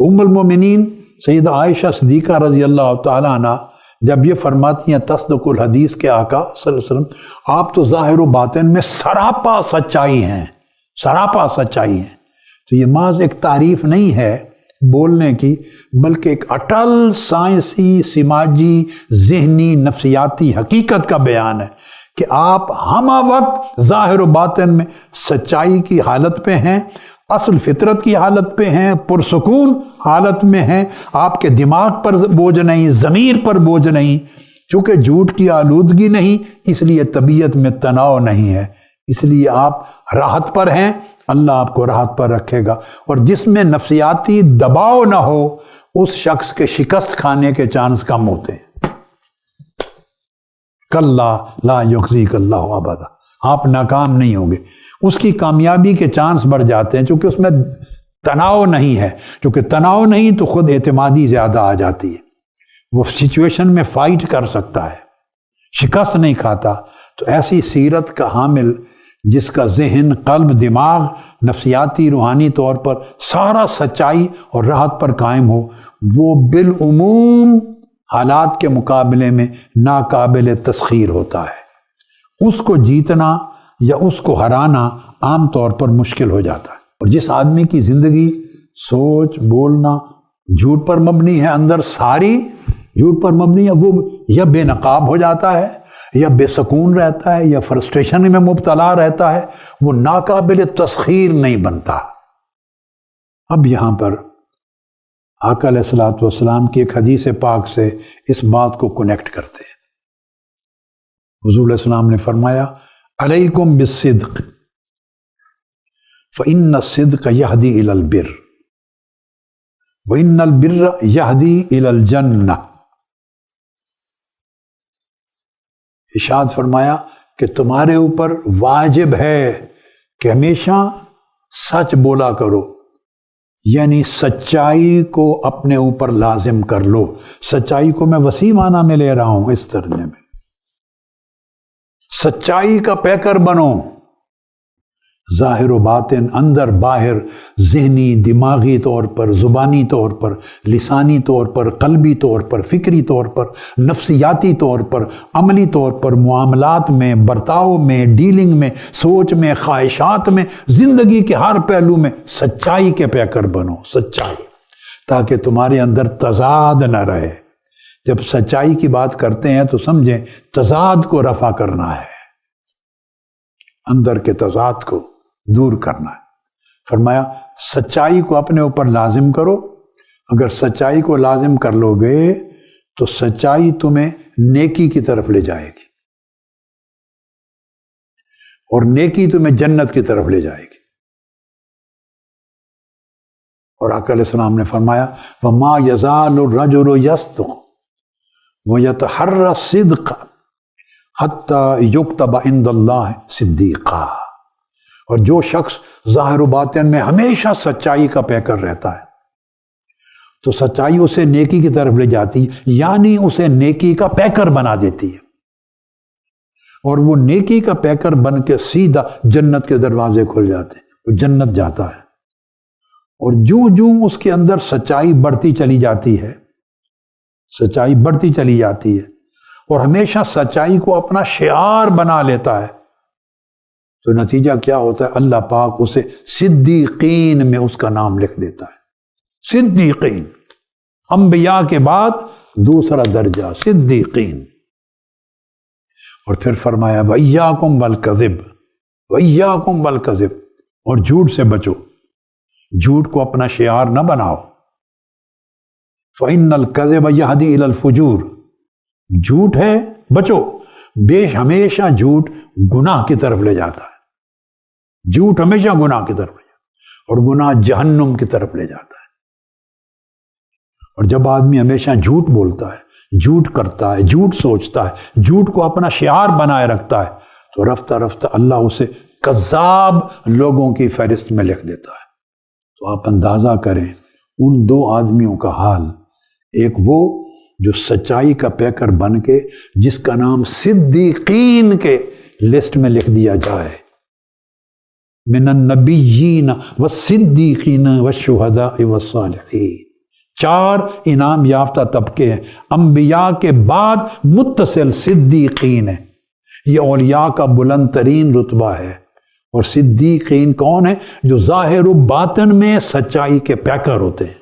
تو ام المومنین سیدہ عائشہ صدیقہ رضی اللہ تعالیٰ عنہ جب یہ فرماتی ہیں تصدق الحدیث کے آقا صلی اللہ علیہ وسلم، آپ تو ظاہر و باطن میں سراپا سچائی ہیں، سراپا سچائی ہیں، تو یہ محض ایک تعریف نہیں ہے بولنے کی، بلکہ ایک اٹل سائنسی، سماجی، ذہنی، نفسیاتی حقیقت کا بیان ہے کہ آپ ہمہ وقت ظاہر و باطن میں سچائی کی حالت پہ ہیں، اصل فطرت کی حالت پہ ہیں، پرسکون حالت میں ہیں، آپ کے دماغ پر بوجھ نہیں، ضمیر پر بوجھ نہیں، چونکہ جھوٹ کی آلودگی نہیں، اس لیے طبیعت میں تناؤ نہیں ہے، اس لیے آپ راحت پر ہیں، اللہ آپ کو راحت پر رکھے گا، اور جس میں نفسیاتی دباؤ نہ ہو اس شخص کے شکست کھانے کے چانس کم ہوتے ہیں۔ کلا لا یخزیک اللہ ابدا، آپ ناکام نہیں ہوں گے، اس کی کامیابی کے چانس بڑھ جاتے ہیں چونکہ اس میں تناؤ نہیں ہے، چونکہ تناؤ نہیں تو خود اعتمادی زیادہ آ جاتی ہے، وہ سچویشن میں فائٹ کر سکتا ہے، شکست نہیں کھاتا۔ تو ایسی سیرت کا حامل جس کا ذہن، قلب، دماغ نفسیاتی، روحانی طور پر سارا سچائی اور راحت پر قائم ہو، وہ بالعموم حالات کے مقابلے میں ناقابل تسخیر ہوتا ہے، اس کو جیتنا یا اس کو ہرانا عام طور پر مشکل ہو جاتا ہے۔ اور جس آدمی کی زندگی، سوچ، بولنا جھوٹ پر مبنی ہے، اندر ساری جھوٹ پر مبنی ہے، وہ یا بے نقاب ہو جاتا ہے، یا بے سکون رہتا ہے، یا فرسٹریشن میں مبتلا رہتا ہے، وہ ناقابل تسخیر نہیں بنتا۔ اب یہاں پر آقا علیہ الصلوۃ والسلام کی ایک حدیث پاک سے اس بات کو کنیکٹ کرتے ہیں۔ حضور علیہ السلام نے فرمایا علیکم بالصدق فإن الصدق یہدی الی البر وإن البر یہدی الی الجنہ۔ ارشاد فرمایا کہ تمہارے اوپر واجب ہے کہ ہمیشہ سچ بولا کرو، یعنی سچائی کو اپنے اوپر لازم کر لو۔ سچائی کو میں وسیع معنی میں لے رہا ہوں اس ترجمے میں، سچائی کا پیکر بنو، ظاہر و باطن، اندر باہر، ذہنی، دماغی طور پر، زبانی طور پر، لسانی طور پر، قلبی طور پر، فکری طور پر، نفسیاتی طور پر، عملی طور پر، معاملات میں، برتاؤ میں، ڈیلنگ میں، سوچ میں، خواہشات میں، زندگی کے ہر پہلو میں سچائی کے پیکر بنو، سچائی، تاکہ تمہارے اندر تضاد نہ رہے۔ جب سچائی کی بات کرتے ہیں تو سمجھیں تضاد کو رفع کرنا ہے، اندر کے تضاد کو دور کرنا ہے۔ فرمایا سچائی کو اپنے اوپر لازم کرو، اگر سچائی کو لازم کر لو گے تو سچائی تمہیں نیکی کی طرف لے جائے گی، اور نیکی تمہیں جنت کی طرف لے جائے گی۔ اور آقا علیہ السلام نے فرمایا وَمَا يَزَالُ الرَّجُلُ يَصْدُقُ وَيَتَحَرَّى الصِّدْقَ حَتَّى يُكْتَبَ عِندَ اللَّهِ صِدِّيقًا۔ اور جو شخص ظاہر و باطن میں ہمیشہ سچائی کا پیکر رہتا ہے تو سچائی اسے نیکی کی طرف لے جاتی ہے، یعنی اسے نیکی کا پیکر بنا دیتی ہے، اور وہ نیکی کا پیکر بن کے سیدھا جنت کے دروازے کھل جاتے ہیں، وہ جنت جاتا ہے۔ اور جوں جوں اس کے اندر سچائی بڑھتی چلی جاتی ہے، سچائی بڑھتی چلی جاتی ہے، اور ہمیشہ سچائی کو اپنا شعار بنا لیتا ہے، تو نتیجہ کیا ہوتا ہے؟ اللہ پاک اسے صدیقین میں اس کا نام لکھ دیتا ہے۔ صدیقین، انبیاء کے بعد دوسرا درجہ صدیقین۔ اور پھر فرمایا وَإِيَّاكُمْ وَالْكَذِبَ وَإِيَّاكُمْ وَالْكَذِبَ، اور جھوٹ سے بچو، جھوٹ کو اپنا شعار نہ بناؤ۔ فَإِنَّ الْكَذِبَ يَهْدِي إِلَى الْفُجُورِ، جھوٹ ہے بچو، ہمیشہ جھوٹ گناہ کی طرف لے جاتا ہے، جھوٹ ہمیشہ گناہ کی طرف لے جاتا ہے، اور گناہ جہنم کی طرف لے جاتا ہے۔ اور جب آدمی ہمیشہ جھوٹ بولتا ہے، جھوٹ کرتا ہے، جھوٹ سوچتا ہے، جھوٹ کو اپنا شعار بنائے رکھتا ہے، تو رفتہ رفتہ اللہ اسے کذاب لوگوں کی فہرست میں لکھ دیتا ہے۔ تو آپ اندازہ کریں ان دو آدمیوں کا حال، ایک وہ جو سچائی کا پیکر بن کے جس کا نام صدیقین کے لسٹ میں لکھ دیا جائے، من النبیین والصدیقین والشہداء والصالحین، 4 انعام یافتہ طبقے ہیں۔ انبیاء کے بعد متصل صدیقین ہیں، یہ اولیاء کا بلند ترین رتبہ ہے۔ اور صدیقین کون ہیں؟ جو ظاہر و باطن میں سچائی کے پیکر ہوتے ہیں۔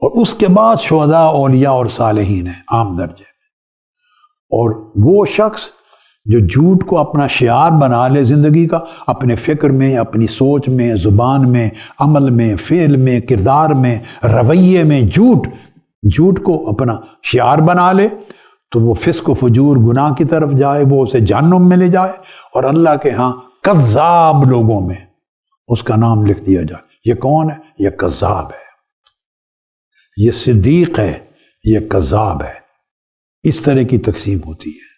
اور اس کے بعد شہداء، اولیاء اور صالحین ہیں عام درجے میں۔ اور وہ شخص جو جھوٹ کو اپنا شعار بنا لے زندگی کا، اپنے فکر میں، اپنی سوچ میں، زبان میں، عمل میں، فعل میں، کردار میں، رویے میں جھوٹ کو اپنا شعار بنا لے، تو وہ فسق و فجور گناہ کی طرف جائے، وہ اسے جہنم میں لے جائے، اور اللہ کے ہاں کذاب لوگوں میں اس کا نام لکھ دیا جائے۔ یہ کون ہے؟ یہ کذاب ہے، یہ صدیق ہے، یہ کذاب ہے۔ اس طرح کی تقسیم ہوتی ہے۔